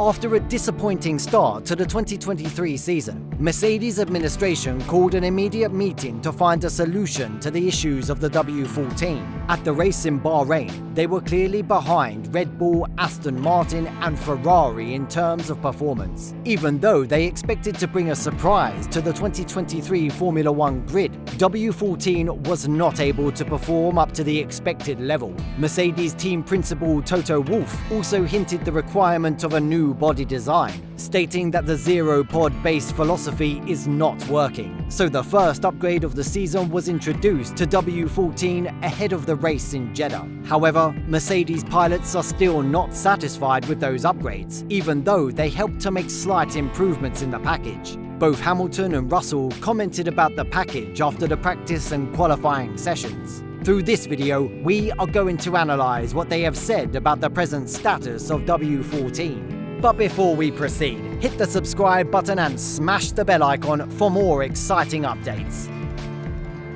After a disappointing start to the 2023 season, Mercedes administration called an immediate meeting to find a solution to the issues of the W14. At the race in Bahrain, they were clearly behind Red Bull, Aston Martin and Ferrari in terms of performance. Even though they expected to bring a surprise to the 2023 Formula One grid, W14 was not able to perform up to the expected level. Mercedes team principal Toto Wolff also hinted the requirement of a new body design, stating that the zero-pod-based philosophy is not working. So the first upgrade of the season was introduced to W14 ahead of the race in Jeddah. However, Mercedes pilots are still not satisfied with those upgrades, even though they helped to make slight improvements in the package. Both Hamilton and Russell commented about the package after the practice and qualifying sessions. Through this video, we are going to analyze what they have said about the present status of W14. But before we proceed, hit the subscribe button and smash the bell icon for more exciting updates.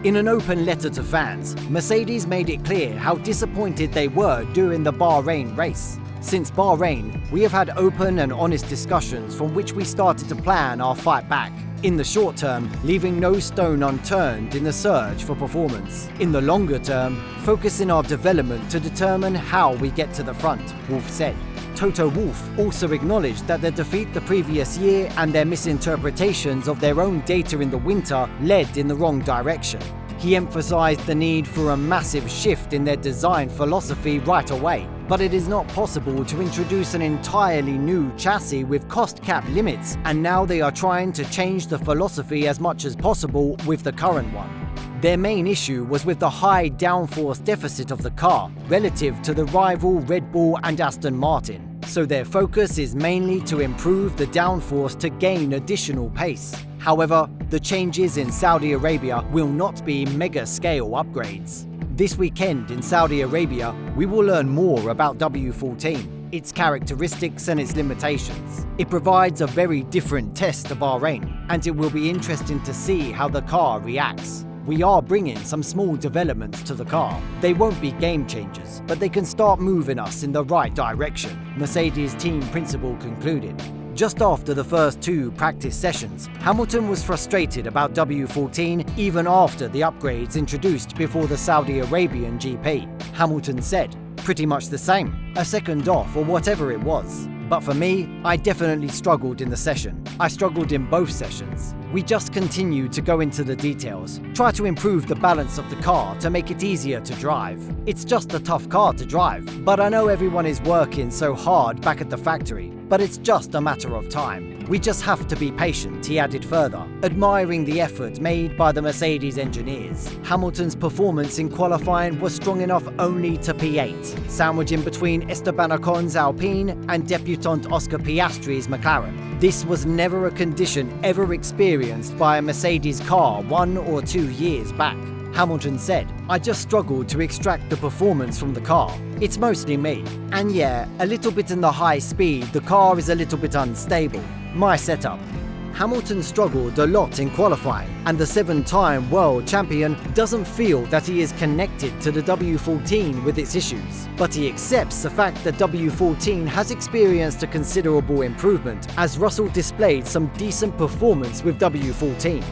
In an open letter to fans, Mercedes made it clear how disappointed they were during the Bahrain race. Since Bahrain, we have had open and honest discussions from which we started to plan our fight back. In the short term, leaving no stone unturned in the search for performance. In the longer term, focusing our development to determine how we get to the front, Wolff said. Toto Wolff also acknowledged that their defeat the previous year and their misinterpretations of their own data in the winter led in the wrong direction. He emphasized the need for a massive shift in their design philosophy right away, but it is not possible to introduce an entirely new chassis with cost cap limits, and now they are trying to change the philosophy as much as possible with the current one. Their main issue was with the high downforce deficit of the car relative to the rival Red Bull and Aston Martin. So their focus is mainly to improve the downforce to gain additional pace. However, the changes in Saudi Arabia will not be mega-scale upgrades. This weekend in Saudi Arabia, we will learn more about W14, its characteristics and its limitations. It provides a very different test to Bahrain, and it will be interesting to see how the car reacts. We are bringing some small developments to the car. They won't be game changers, but they can start moving us in the right direction, Mercedes team principal concluded. Just after the first two practice sessions, Hamilton was frustrated about W14 even after the upgrades introduced before the Saudi Arabian GP. Hamilton said, "Pretty much the same, a second off or whatever it was. But for me, I definitely struggled in the session. I struggled in both sessions. We just continue to go into the details, try to improve the balance of the car to make it easier to drive. It's just a tough car to drive, but I know everyone is working so hard back at the factory, but it's just a matter of time. We just have to be patient," he added further, admiring the effort made by the Mercedes engineers. Hamilton's performance in qualifying was strong enough only to P8, sandwiched in between Esteban Ocon's Alpine and debutant Oscar Piastri's McLaren. This was never a condition ever experienced by a Mercedes car 1 or 2 years back. Hamilton said, "I just struggled to extract the performance from the car. It's mostly me. And yeah, a little bit in the high speed, the car is a little bit unstable. My setup." Hamilton struggled a lot in qualifying, and the 7-time world champion doesn't feel that he is connected to the W14 with its issues. But he accepts the fact that W14 has experienced a considerable improvement, as Russell displayed some decent performance with W14.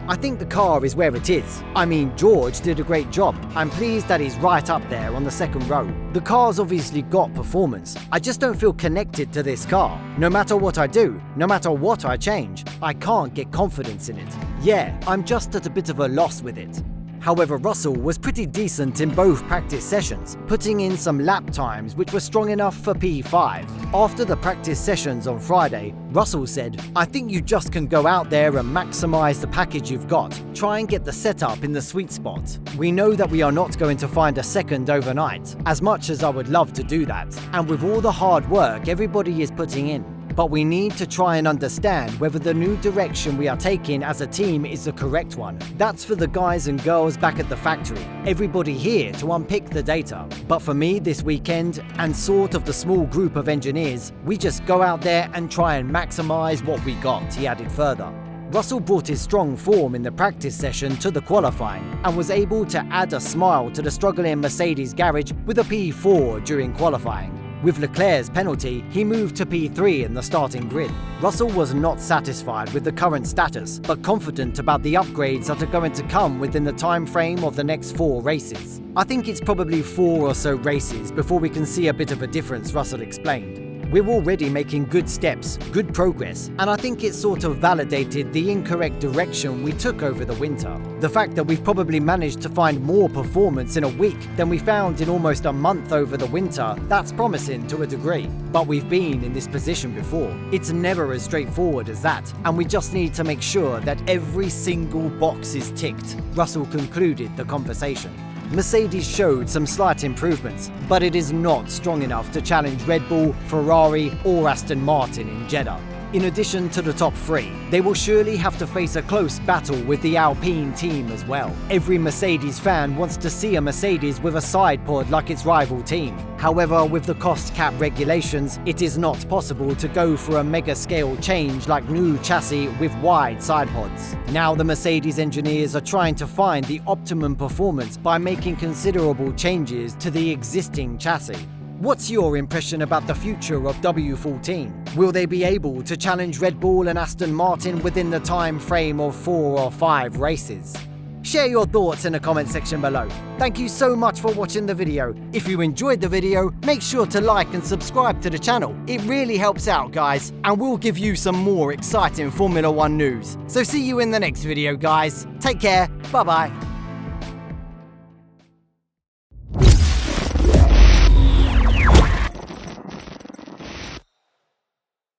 "I think the car is where it is. I mean, George did a great job. I'm pleased that he's right up there on the second row. The car's obviously got performance. I just don't feel connected to this car. No matter what I do, no matter what I change, I can't get confidence in it. Yeah, I'm just at a bit of a loss with it." However, Russell was pretty decent in both practice sessions, putting in some lap times which were strong enough for P5. After the practice sessions on Friday, Russell said, "I think you just can go out there and maximize the package you've got. Try and get the setup in the sweet spot. We know that we are not going to find a second overnight, as much as I would love to do that, and with all the hard work everybody is putting in. But we need to try and understand whether the new direction we are taking as a team is the correct one. That's for the guys and girls back at the factory, everybody here to unpick the data. But for me this weekend, and sort of the small group of engineers, we just go out there and try and maximize what we got," he added further. Russell brought his strong form in the practice session to the qualifying and was able to add a smile to the struggling Mercedes garage with a P4 during qualifying. With Leclerc's penalty, he moved to P3 in the starting grid. Russell was not satisfied with the current status, but confident about the upgrades that are going to come within the time frame of the next 4 races. I think it's probably 4 or so races before we can see a bit of a difference, Russell explained. We're already making good steps, good progress, and I think it sort of validated the incorrect direction we took over the winter. The fact that we've probably managed to find more performance in a week than we found in almost a month over the winter, that's promising to a degree. But we've been in this position before. It's never as straightforward as that, and we just need to make sure that every single box is ticked, Russell concluded the conversation. Mercedes showed some slight improvements, but it is not strong enough to challenge Red Bull, Ferrari or Aston Martin in Jeddah. In addition to the top 3, they will surely have to face a close battle with the Alpine team as well. Every Mercedes fan wants to see a Mercedes with a side pod like its rival team. However, with the cost cap regulations, it is not possible to go for a mega scale change like new chassis with wide side pods. Now the Mercedes engineers are trying to find the optimum performance by making considerable changes to the existing chassis. What's your impression about the future of W14? Will they be able to challenge Red Bull and Aston Martin within the time frame of 4 or 5 races? Share your thoughts in the comment section below. Thank you so much for watching the video. If you enjoyed the video, make sure to like and subscribe to the channel. It really helps out, guys, and we'll give you some more exciting Formula 1 news. So see you in the next video, guys. Take care. Bye-bye.